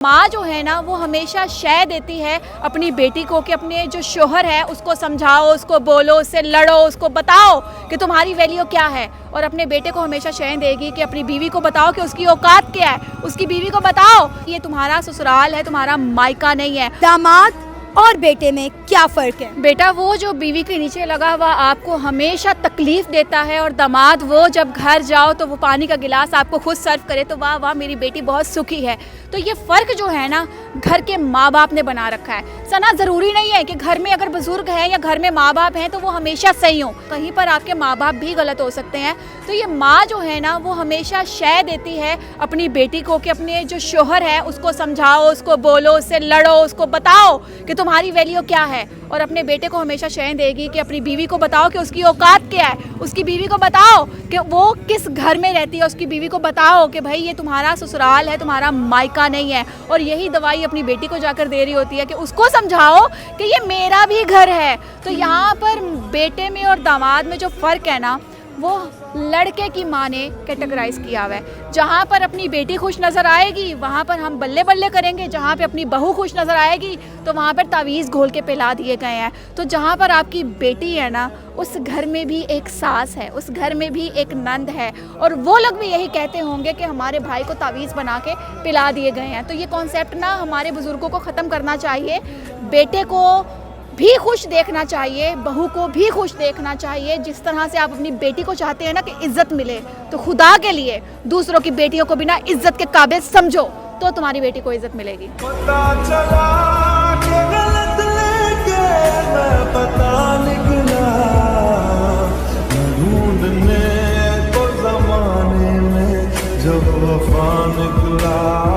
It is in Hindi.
माँ जो है ना वो हमेशा शय देती है अपनी बेटी को कि अपने जो शोहर है उसको समझाओ, उसको बोलो, उससे लड़ो, उसको बताओ कि तुम्हारी वैल्यू क्या है। और अपने बेटे को हमेशा शय देगी कि अपनी बीवी को बताओ कि उसकी औकात क्या है, उसकी बीवी को बताओ ये तुम्हारा ससुराल है, तुम्हारा मायका नहीं है। दामाद और बेटे में क्या फ़र्क है? बेटा वो जो बीवी के नीचे लगा हुआ आपको हमेशा तकलीफ देता है, और दामाद वो जब घर जाओ तो वो पानी का गिलास आपको खुद सर्व करे तो वाह वाह मेरी बेटी बहुत सुखी है। तो ये फ़र्क जो है ना घर के माँ बाप ने बना रखा है। सना ज़रूरी नहीं है कि घर में अगर बुजुर्ग है या घर में माँ बाप हैं तो वो हमेशा सही हो, कहीं पर आपके माँ बाप भी गलत हो सकते हैं। तो ये माँ जो है ना वो हमेशा शय देती है अपनी बेटी को कि अपने जो शोहर है उसको समझाओ, उसको बोलो, उससे लड़ो, उसको बताओ कि तुम्हारी वैल्यू क्या है। और अपने बेटे को हमेशा शय देगी कि अपनी बीवी को बताओ कि उसकी औकात क्या है, उसकी बीवी को बताओ कि वो किस घर में रहती है, उसकी बीवी को बताओ कि भाई ये तुम्हारा ससुराल है, तुम्हारा मायका नहीं है। और यही दवाई अपनी बेटी को जाकर दे रही होती है कि उसको समझाओ कि ये मेरा भी घर है। तो यहाँ पर बेटे में और दामाद में जो फ़र्क है ना वो लड़के की माँ ने कैटेगराइज किया हुआ है। जहाँ पर अपनी बेटी खुश नज़र आएगी वहाँ पर हम बल्ले बल्ले करेंगे, जहाँ पे अपनी बहू खुश नज़र आएगी तो वहाँ पर तावीज़ घोल के पिला दिए गए हैं। तो जहाँ पर आपकी बेटी है ना उस घर में भी एक सास है, उस घर में भी एक नंद है, और वो लोग भी यही कहते होंगे कि हमारे भाई को तावीज़ बना के पिला दिए गए हैं। तो ये कॉन्सेप्ट ना हमारे बुज़ुर्गों को ख़त्म करना चाहिए। बेटे को भी खुश देखना चाहिए, बहू को भी खुश देखना चाहिए। जिस तरह से आप अपनी बेटी को चाहते हैं ना कि इज्जत मिले, तो खुदा के लिए दूसरों की बेटियों को भी ना इज्जत के काबिल समझो, तो तुम्हारी बेटी को इज्जत मिलेगी। पता चला कि गलत लेके मैं पता निकला, ढूंढने को ज़माने में जब वफा निकला।